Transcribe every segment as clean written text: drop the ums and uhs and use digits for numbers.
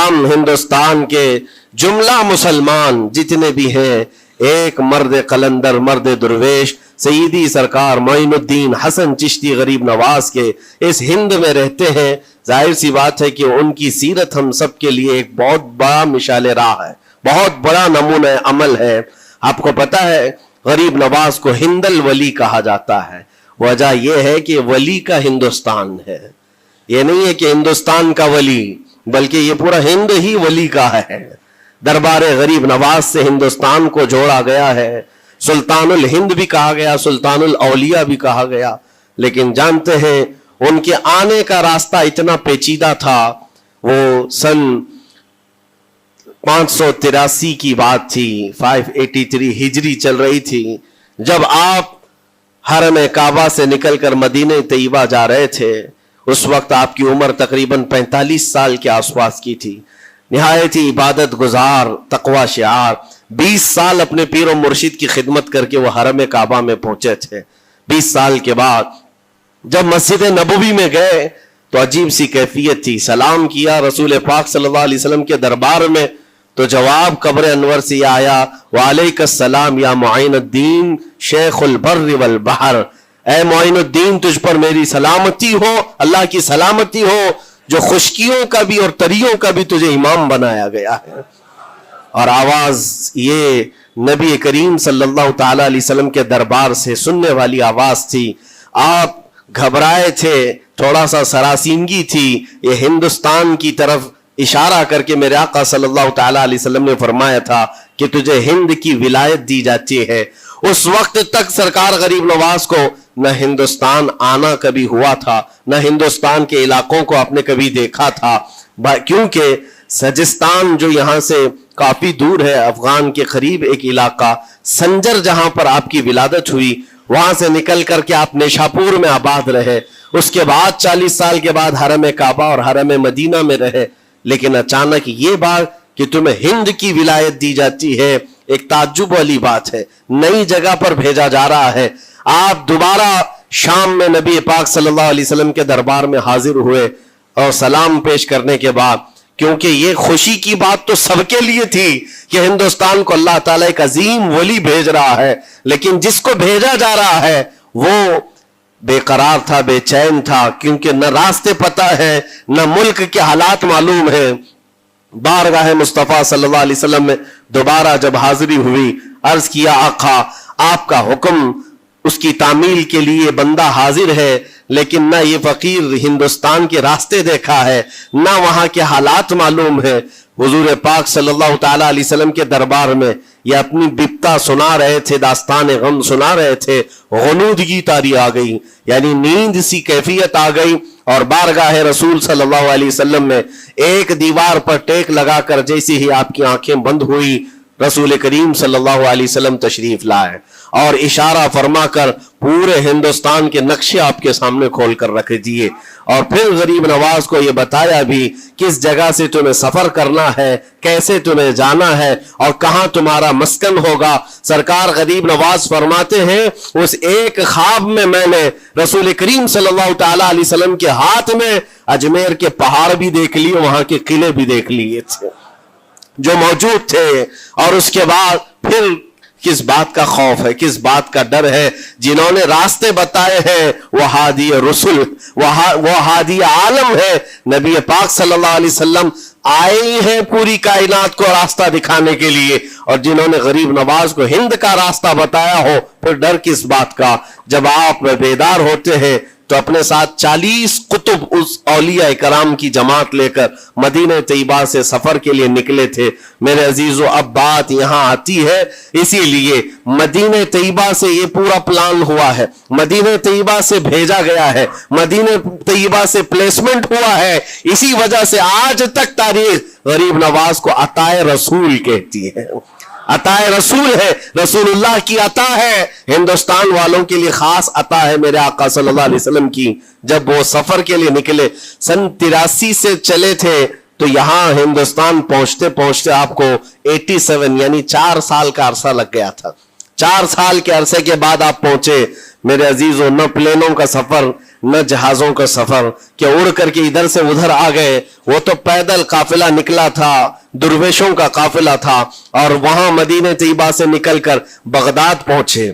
तमाम हिंदुस्तान के जुमला मुसलमान जितने भी हैं, एक मर्द कलंदर मर्द दुर्वेश सईदी सरकार मोइनुद्दीन हसन चिश्ती गरीब नवाज के इस हिंद में रहते हैं। जाहिर सी बात है कि उनकी सीरत हम सब के लिए एक बहुत बड़ा मिसाल राह है, बहुत बड़ा नमूना अमल है। आपको पता है गरीब नवाज को हिंदल वली कहा जाता है। वजह यह है कि वली का हिंदुस्तान है, ये नहीं है कि हिंदुस्तान का वली, बल्कि ये पूरा हिंद ही वली का है। दरबार गरीब नवाज से हिंदुस्तान को जोड़ा गया है। सुल्तानुल हिंद भी कहा गया, सुल्तानुल औलिया भी कहा गया। लेकिन जानते हैं उनके आने का रास्ता इतना पेचीदा था। वो सन 583 की बात थी, 583 हिजरी चल रही थी, जब आप हरम काबा से निकलकर मदीने तैयबा जा रहे थे। उस वक्त आपकी उम्र तकरीबन 45 साल के आसपास की थी। निहायत ही इबादत गुजार तकवा शिआर 20 साल अपने पीर और मुर्शिद की खिदमत करके वो हरम काबा में पहुंचे थे। 20 साल के बाद जब मस्जिद नबवी में गए तो अजीब सी कैफियत थी। सलाम किया रसूल पाक सल्लल्लाहु अलैहि वसल्लम के दरबार में, तो जवाब कब्र अनवर से आया, वालेकुमुस्सलाम या मुइनुद्दीन शेखुल बर्र वल बहर। ऐ मुइनुद्दीन, तुझ पर मेरी सलामती हो, अल्लाह की सलामती हो, जो खुशकियों का भी और तरियों का भी तुझे इमाम बनाया गया है। और आवाज ये नबी करीम सल्लल्लाहु ताला अलैहि वसल्लम के दरबार से सुनने वाली आवाज थी। आप घबराए थे, थोड़ा सा सरासीनगी थी। ये हिंदुस्तान की तरफ इशारा करके मेरे आका सल्लल्लाहु ताला अलैहि वसल्लम ने फरमाया था कि तुझे हिंद की विलायत दी जाती है। उस वक्त तक सरकार गरीब नवाज को न हिंदुस्तान आना कभी हुआ था, न हिंदुस्तान के इलाकों को आपने कभी देखा था, क्योंकि सजिस्तान जो यहाँ से काफी दूर है, अफगान के करीब एक इलाका संजर, जहां पर आपकी विलादत हुई, वहां से निकल करके आप निशापुर में आबाद रहे। उसके बाद 40 साल के बाद हरम काबा और हरम मदीना में रहे। लेकिन अचानक ये बात कि तुम्हें हिंद की विलायत दी जाती है, एक ताज्जुब वाली बात है। नई जगह पर भेजा जा रहा है। आप दोबारा शाम में नबी पाक सल्लल्लाहु अलैहि वसल्लम के दरबार में हाजिर हुए और सलाम पेश करने के बाद, क्योंकि ये खुशी की बात तो सबके लिए थी कि हिंदुस्तान को अल्लाह ताला एक अजीम वली भेज रहा है, लेकिन जिसको भेजा जा रहा है वो बेकरार था, बेचैन था, क्योंकि न रास्ते पता है, न मुल्क के हालात मालूम है। बारगाह मुस्तफ़ा सल्लल्लाहु अलैहि वसल्लम में दोबारा जब हाजिरी हुई, अर्ज किया, आका आपका हुक्म, उसकी तामील के लिए बंदा हाजिर है, लेकिन ना ये फकीर हिंदुस्तान के रास्ते देखा है, ना वहां के हालात मालूम है। हुजूर पाक सल्लल्लाहु ताला अलैहि वसल्लम के दरबार में ये अपनी बिप्ता सुना रहे थे, दास्तान गम सुना रहे थे। गुनूदगी तारी आ गई, यानी नींद सी कैफियत आ गई, और बारगाह रसूल सल्लल्लाहु अलैहि वसल्लम में एक दीवार पर टेक लगाकर जैसे ही आपकी आंखें बंद हुई, रसूल करीम सल्लल्लाहु अलैहि वसल्लम तशरीफ लाए और इशारा फरमाकर पूरे हिंदुस्तान के नक्शे आपके सामने खोल कर रख दिए। और फिर गरीब नवाज को यह बताया भी किस जगह से तुम्हें सफर करना है, कैसे तुम्हें जाना है और कहां तुम्हारा मस्कन होगा। सरकार गरीब नवाज फरमाते हैं, उस एक ख्वाब में मैंने रसूल करीम सल्लल्लाहु ताला अलैहि वसल्लम के हाथ में अजमेर के पहाड़ भी देख लिए, वहां के किले भी देख लिए थे जो मौजूद थे। और उसके बाद फिर किस बात का खौफ है, किस बात का डर है, जिन्होंने रास्ते बताए हैं वो हादी रसूल, वो हादी आलम है। नबी पाक सल्लल्लाहु अलैहि वसल्लम आए हैं पूरी कायनात को रास्ता दिखाने के लिए, और जिन्होंने गरीब नवाज को हिंद का रास्ता बताया हो, फिर डर किस बात का। जब आप बेदार होते हैं तो अपने साथ 40 कुतुब उस औलिया कराम की जमात लेकर मदीने तैयबा से सफर के लिए निकले थे। मेरे अजीजों, अब बात यहां आती है, इसीलिए मदीने तैयबा से ये पूरा प्लान हुआ है, मदीने तैयबा से भेजा गया है, मदीने तैयबा से प्लेसमेंट हुआ है। इसी वजह से आज तक तारीख गरीब नवाज को अताए रसूल कहती है। अताए रसूल है, रसूलुल्लाह की अता है, हिंदुस्तान वालों के लिए खास अता है मेरे आका सल्लल्लाहु अलैहि वसल्लम की। जब वो सफर के लिए निकले, सन 83 से चले थे, तो यहां हिंदुस्तान पहुंचते पहुंचते आपको 87 यानी 4 साल का अरसा लग गया था। 4 साल के अरसे के बाद आप पहुंचे। मेरे अजीजों, न प्लेनों का सफर, न जहाजों का सफर कि उड़ करके इधर से उधर आ गए, वो तो पैदल काफिला निकला था, दुर्वेशों का काफिला था, और वहां मदीने तैयबा से निकलकर बगदाद पहुंचे।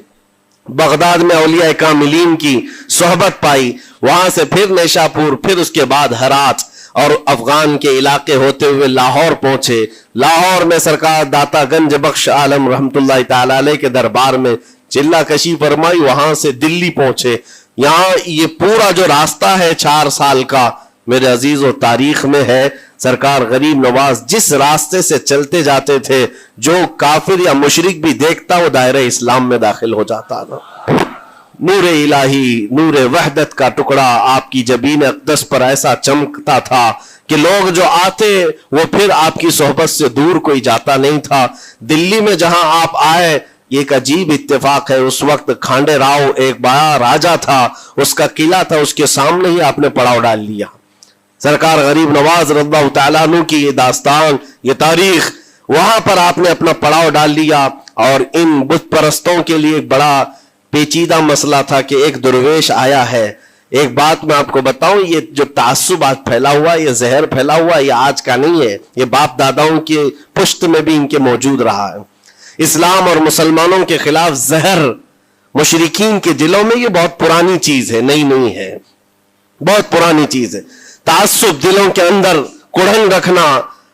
बगदाद में औलिया कामिलीन की सोहबत पाई, वहां से फिर नेशापुर, फिर उसके बाद हरात और अफगान के इलाके होते हुए लाहौर पहुंचे। लाहौर में सरकार दाता गंज बख्श आलम रहमतुल्लाह ताला अलैह के दरबार में चिल्ला कशी फरमाई, वहां से दिल्ली पहुंचे। यहाँ ये पूरा जो रास्ता है 4 साल का, मेरे अजीजों तारीख में है, सरकार गरीब नवाज जिस रास्ते से चलते जाते थे, जो काफिर या मुशरिक भी देखता वो दायरे इस्लाम में दाखिल हो जाता था। नूर इलाही, नूर वहदत का टुकड़ा आपकी जबीन अक़दस पर ऐसा चमकता था कि लोग जो आते वो फिर आपकी सोहबत से दूर कोई जाता नहीं था। दिल्ली में जहां आप आए, एक अजीब इत्तेफाक है, उस वक्त खांडे राव एक बड़ा राजा था, उसका किला था, उसके सामने ही आपने पड़ाव डाल लिया। सरकार गरीब नवाज रज़ियल्लाहु तआला अन्हु की ये दास्तान, ये तारीख, वहां पर आपने अपना पड़ाव डाल लिया। और इन बुत परस्तों के लिए एक बड़ा पेचीदा मसला था कि एक दुर्वेश आया है। एक बात मैं आपको बताऊं, ये जो तासुब आज फैला हुआ, ये जहर फैला हुआ, ये आज का नहीं है, ये बाप दादाओं के पुश्त में भी इनके मौजूद रहा है। इस्लाम और मुसलमानों के खिलाफ जहर मुशरिकीन के दिलों में ये बहुत पुरानी चीज है, नई नहीं है, बहुत पुरानी चीज है। तासुब दिलों के अंदर कुड़न रखना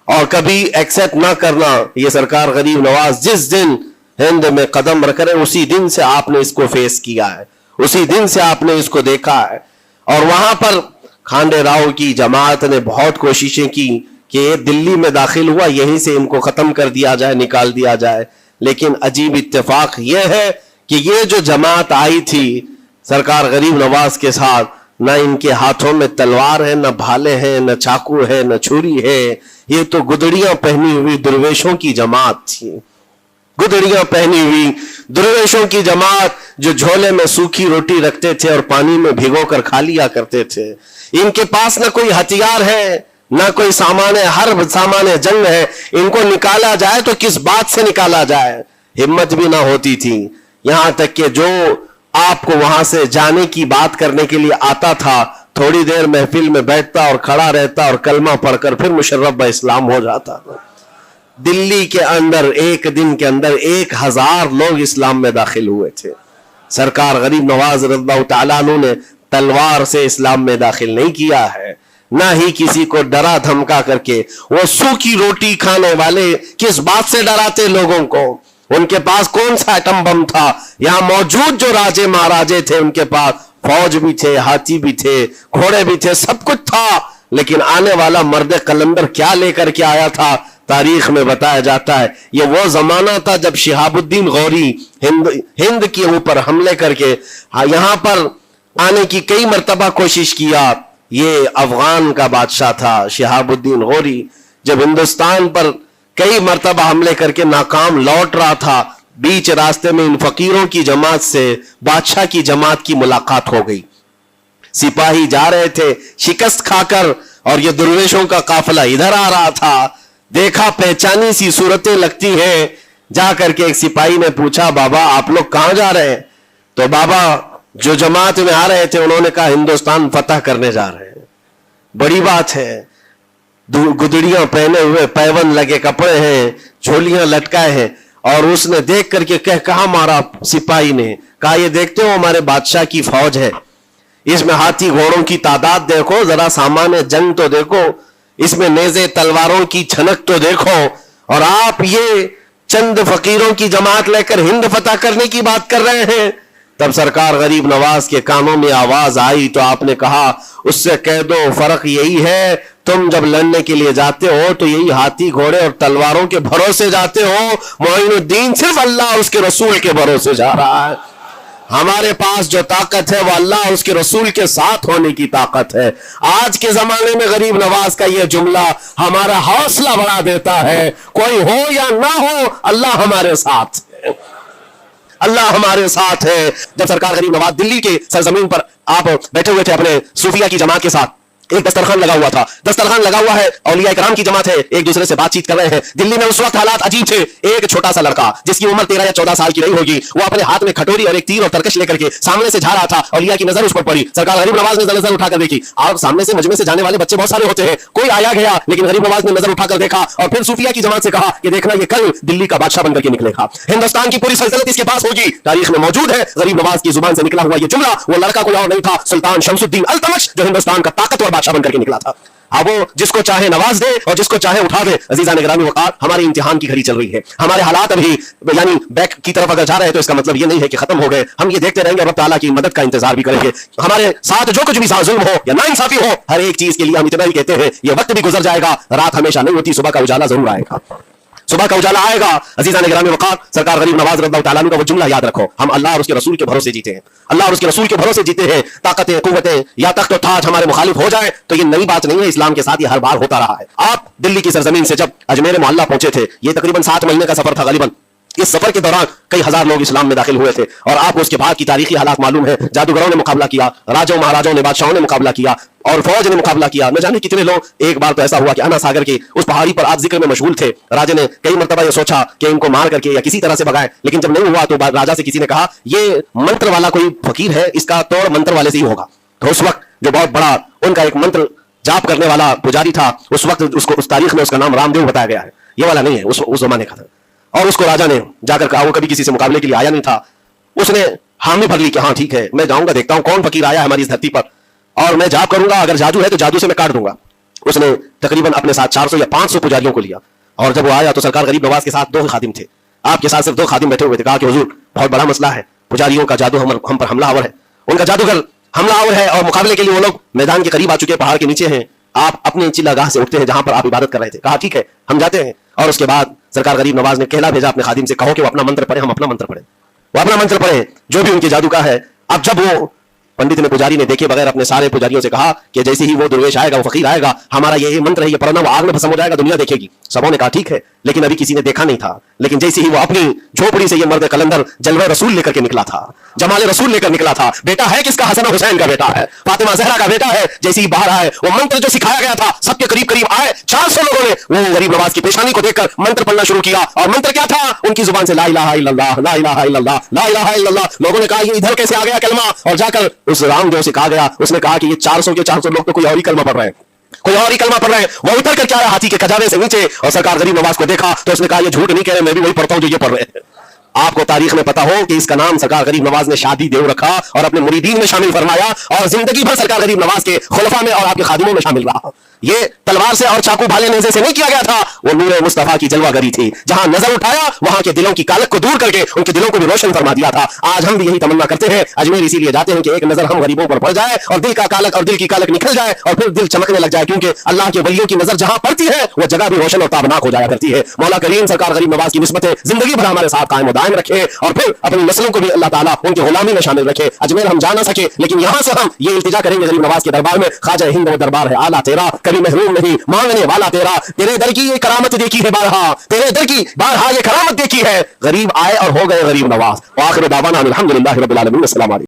और कभी एक्सेप्ट ना करना, ये सरकार गरीब नवाज जिस दिन हिंद में कदम रख रहे, उसी दिन से आपने इसको फेस किया है, उसी दिन से आपने इसको देखा है। और वहां पर खांडे राव की जमात ने बहुत कोशिशें की कि ये दिल्ली में दाखिल हुआ, यहीं से इनको खत्म कर दिया जाए, निकाल दिया जाए। लेकिन अजीब इत्तेफाक यह है कि ये जो जमात आई थी सरकार गरीब नवाज के साथ, न इनके हाथों में तलवार है, न भाले हैं, न चाकू है, न छुरी है, ये तो गुदड़ियां पहनी हुई दुर्वेशों की जमात थी। गुदड़ियां पहनी हुई दुर्वेशों की जमात जो झोले में सूखी रोटी रखते थे और पानी में भिगोकर खा लिया करते थे। इनके पास न कोई हथियार है, न कोई सामान है, हर सामान जंग है। इनको निकाला जाए तो किस बात से निकाला जाए, हिम्मत भी ना होती थी। यहां तक कि जो आपको वहां से जाने की बात करने के लिए आता था, थोड़ी देर महफिल में बैठता और खड़ा रहता और कलमा पढ़कर फिर मुशर्रफ ब इस्लाम हो जाता। दिल्ली के अंदर एक दिन के अंदर 1000 लोग इस्लाम में दाखिल हुए थे। सरकार गरीब नवाज रज़ियल्लाहु तआला अन्हु ने तलवार से इस्लाम में दाखिल नहीं किया है, ना ही किसी को डरा धमका करके। वो सूखी रोटी खाने वाले किस बात से डराते लोगों को? उनके पास कौन सा एटम बम था? यहाँ मौजूद जो राजे महाराजे थे उनके पास फौज भी थे, हाथी भी थे, घोड़े भी थे, सब कुछ था। लेकिन आने वाला मर्द कलंदर क्या लेकर के आया था, तारीख में बताया जाता है ये वो जमाना था जब शिहाबुद्दीन गौरी हिंद के ऊपर हमले करके यहां पर आने की कई मर्तबा कोशिश किया। ये अफगान का बादशाह था शिहाबुद्दीन गौरी, जब हिंदुस्तान पर कई मर्तबा हमले करके नाकाम लौट रहा था, बीच रास्ते में इन फकीरों की जमात से बादशाह की जमात की मुलाकात हो गई। सिपाही जा रहे थे शिकस्त खाकर और ये दुर्वेशों का काफिला इधर आ रहा था। देखा पहचानी सी सूरतें लगती हैं, जाकर के एक सिपाही ने पूछा, बाबा आप लोग कहां जा रहे हैं? तो बाबा जो जमात में आ रहे थे उन्होंने कहा हिंदुस्तान फतह करने जा रहे हैं। बड़ी बात है, गुदड़ियां पहने हुए, पैवन लगे कपड़े हैं, झोलियां लटकाए हैं। और उसने देख करके कहा मारा सिपाही ने, कहा ये देखते हो हमारे बादशाह की फौज है, इसमें हाथी घोड़ों की तादाद देखो, जरा सामान जंग तो देखो, इसमें नेज़े तलवारों की छनक तो देखो, और आप ये चंद फकीरों की जमात लेकर हिंद फतह करने की बात कर रहे हैं। तब सरकार गरीब नवाज के कानों में आवाज आई तो आपने कहा उससे कह दो फर्क यही है, तुम जब लड़ने के लिए जाते हो तो यही हाथी घोड़े और तलवारों के भरोसे जाते हो, मोइनुद्दीन सिर्फ अल्लाह और उसके रसूल के भरोसे जा रहा है। हमारे पास जो ताकत है वो अल्लाह और उसके रसूल के साथ होने की ताकत है। आज के जमाने में गरीब नवाज का यह जुमला हमारा हौसला बढ़ा देता है, कोई हो या ना हो अल्लाह हमारे साथ है, अल्लाह हमारे साथ है। जब सरकार गरीब नवाज दिल्ली के सरजमीन पर आप बैठे हुए थे अपने सूफिया की जमात के साथ, ایک دسترخوان لگا ہوا تھا, دسترخوان لگا ہوا ہے, اولیاء کرام کی جماعت ہے, ایک دوسرے سے بات چیت کر رہے ہیں. دلی میں اس وقت حالات عجیب تھے. ایک چھوٹا سا لڑکا جس کی عمر 13 یا 14 سال کی نہیں ہوگی, وہ اپنے ہاتھ میں کھٹوری اور ایک تیر اور ترکش لے کر کے سامنے سے جا رہا تھا. اولیاء کی نظر اس پر پڑی. سرکار غریب نواز نے نظر اٹھا کر دیکھی. اور سامنے سے مجمع سے جانے والے بچے بہت سارے ہوتے ہیں, کوئی آیا گیا, لیکن غریب نواز نے نظر اٹھا کر دیکھا اور پھر صوفیہ کی جماعت سے کہا کہ دیکھنا یہ کل دلی کا بادشاہ بن کر کے نکلے گا, ہندوستان کی پوری سلطنت اس کے پاس ہوگی. تاریخ میں موجود ہے غریب نواز کی زبان سے نکلا ہوا یہ جملہ. وہ لڑکا کوئی اور نہیں تھا, سلطان شمس الدین التمش, جو ہندوستان کا طاقتور بادشاہ بن کر کے نکلا تھا. اب وہ جس کو چاہے نواز دے اور جس کو چاہے اٹھا دے. عزیزان گرامی وقار, ہمارے امتحان کی گھڑی چل رہی ہے. ہمارے حالات ابھی یعنی بیک کی طرف اگر جا رہے ہیں تو اس کا مطلب یہ نہیں ہے کہ ختم ہو گئے. ہم یہ دیکھتے رہیں گے, رب تعالیٰ کی مدد کا انتظار بھی کریں گے. ہمارے ساتھ جو کچھ بھی ظلم ہو یا ناانصافی ہو, ہر ایک چیز کے لیے ہم اتنا ہی کہتے ہیں یہ وقت بھی گزر جائے گا, رات ہمیشہ نہیں ہوتی, صبح کا اجالا ضرور آئے گا, صبح کا اجالا آئے گا. عزیزان گرامی وقار, سرکار غریب نواز رضی اللہ تعالیٰ عنہ کا وہ جملہ یاد رکھو, ہم اللہ اور اس کے رسول کے بھروسے جیتے ہیں. اللہ اور اس کے رسول کے بھروسے جیتے ہیں. طاقتیں, قوتیں یا تخت و تاج ہمارے مخالف ہو جائے تو یہ نئی بات نہیں ہے, اسلام کے ساتھ یہ ہر بار ہوتا رہا ہے. آپ دلی کی سرزمین سے جب اجمیر محلہ پہنچے تھے, یہ تقریباً 7 مہینے کا سفر تھا غالباً. اس سفر کے دوران کئی ہزار لوگ اسلام میں داخل ہوئے تھے, اور آپ کو اس کے بعد کی تاریخی حالات معلوم ہے. جادوگروں نے مقابلہ کیا, راجوں مہاراجوں نے, بادشاہوں نے مقابلہ کیا, اور فوج نے مقابلہ کیا, نہ جانے کتنے لوگ. ایک بار تو ایسا ہوا کہ انا ساگر کی اس پہاڑی پر آپ ذکر میں مشغول تھے. راجے نے کئی مرتبہ یہ سوچا کہ ان کو مار کر کے یا کسی طرح سے بگائیں, لیکن جب نہیں ہوا تو راجا سے کسی نے کہا یہ منتر والا کوئی فقیر ہے, اس کا توڑ منتر والے سے ہی ہوگا. تو اس وقت جو بہت بڑا ان کا ایک منتر جاپ کرنے والا پجاری تھا, اس وقت اس تاریخ میں اس کا نام رام دیو بتایا گیا ہے, یہ والا نہیں ہے, اس زمانے کا تھا. اور اس کو راجا نے جا کر کہا, وہ کبھی کسی سے مقابلے کے لیے آیا نہیں تھا, اس نے حامی بھر لی کہ ہاں ٹھیک ہے میں جاؤں گا, دیکھتا ہوں کون فقیر آیا ہے ہماری اس دھرتی پر, اور میں جاپ کروں گا, اگر جادو ہے تو جادو سے میں کاٹ دوں گا. اس نے تقریباً اپنے ساتھ 400 یا 500 پجاریوں کو لیا, اور جب وہ آیا تو سرکار غریب نواز کے ساتھ 2 خادم تھے, آپ کے ساتھ صرف 2 خادم بیٹھے ہوئے تھے. کہا کہ حضور بہت بڑا مسئلہ ہے, پجاریوں کا جادو ہم پر حملہ آور ہے, ان کا جادوگر حملہ آور ہے, اور مقابلے کے لیے وہ لوگ میدان کے قریب آ چکے, پہاڑ کے نیچے ہیں, آپ اپنے چلا گاہ سے اٹھتے ہیں جہاں پر آپ عبادت کر رہے تھے. کہا ٹھیک ہے ہم جاتے ہیں. اور اس کے بعد سرکار غریب نواز نے کہلا بھیجا اپنے خادم سے, کہو کہ وہ اپنا منتر پڑھے, ہم اپنا منتر پڑھیں. وہ اپنا منتر پڑھے جو بھی ان کے جادو کا ہے. اب جب وہ پنڈت نے, پجاری نے دیکھے بغیر اپنے سارے پجاریوں سے کہا کہ جیسے ہی وہ درویش آئے گا, وہ فقیر آئے گا, ہمارا یہ منتر ہے, یہ پڑھنا, وہ آگ میں بھسم ہو جائے گا, دنیا دیکھے گی. سبوں نے کہا ٹھیک ہے, لیکن ابھی کسی نے دیکھا نہیں تھا. لیکن جیسے ہی وہ اپنی جھوپڑی سے یہ مرد قلندر جلوہ رسول لے کر کے نکلا تھا, جمال رسول لے کر نکلا تھا, بیٹا ہے کس کا, حسن حسین کا بیٹا ہے, فاطمہ زہرا کا بیٹا ہے, جیسے ہی باہر آئے وہ منتر جو سکھایا گیا تھا سب کے قریب قریب آئے. 400 لوگوں نے وہ غریب نواز کی پیشانی کو دیکھ کر منتر پڑھنا شروع کیا. اور منتر کیا تھا ان کی زبان سے, لا الہ الا اللہ, لا الہ الا اللہ, لا الہ الا اللہ. لوگوں نے کہا یہ ادھر کیسے آ گیا کلمہ, اور جا کر اس رام جو سے کہا گیا, اس نے کہا کہ یہ 400 کے 400 لوگ تو کوئی اور ہی کلمہ پڑھ رہے ہیں, کوئی اور ہی کلمہ پڑھ رہے ہیں. وہ اتر کر کیا آیا ہاتھی کے کجاوے سے نیچے, اور سرکار غریب نواز کو دیکھا تو اس نے کہا یہ جھوٹ نہیں کہہ رہے, میں بھی وہی پڑھتا ہوں جو یہ پڑھ رہے ہیں. آپ کو تاریخ میں پتا ہو کہ اس کا نام سرکار غریب نواز نے شادی دیو رکھا اور اپنے مریدین میں شامل فرمایا, اور زندگی بھر سرکار غریب نواز کے خلفاء میں اور آپ کے خادموں میں شامل رہا. یہ تلوار سے اور چاقو بھالے نیزے سے نہیں کیا گیا تھا, وہ نور مصطفیٰ کی جلوہ گری تھی. جہاں نظر اٹھایا وہاں کے دلوں کی کالک کو دور کر کے ان کے دلوں کو بھی روشن فرما دیا تھا. آج ہم بھی یہی تمنا کرتے ہیں, اجمیر اسی لیے جاتے ہیں کہ ایک نظر ہم غریبوں پر پڑ جائے اور دل کا کالک اور دل کی کالک نکل جائے اور پھر دل چمکنے لگ جائے, کیونکہ اللہ کے ولیوں کی نظر جہاں پڑتی ہے وہ جگہ بھی روشن اور تابناک ہو جایا کرتی ہے. مولا کریم سرکار غریب نواز کی نسبتیں زندگی بھر ہمارے ساتھ قائم و دائم رکھے, اور پھر اپنی نسلوں کو بھی اللہ تعالیٰ ان کی غلامی میں شامل رکھے. اجمیر ہم جا نہ سکے, لیکن یہاں سے ہم یہ التجا کریں گے غریب نواز کے دربار میں, خواجہ ہند و دربار ہے اعلیٰ تیرا, کبھی محروم نہیں مانگنے والا تیرا, تیرے در کی یہ کرامت دیکھی ہے بارہا, تیرے در کی بارہا یہ کرامت دیکھی ہے, غریب آئے اور ہو گئے غریب نواز. وآخر دعوانا الحمدللہ رب العالمین. السلام علیکم.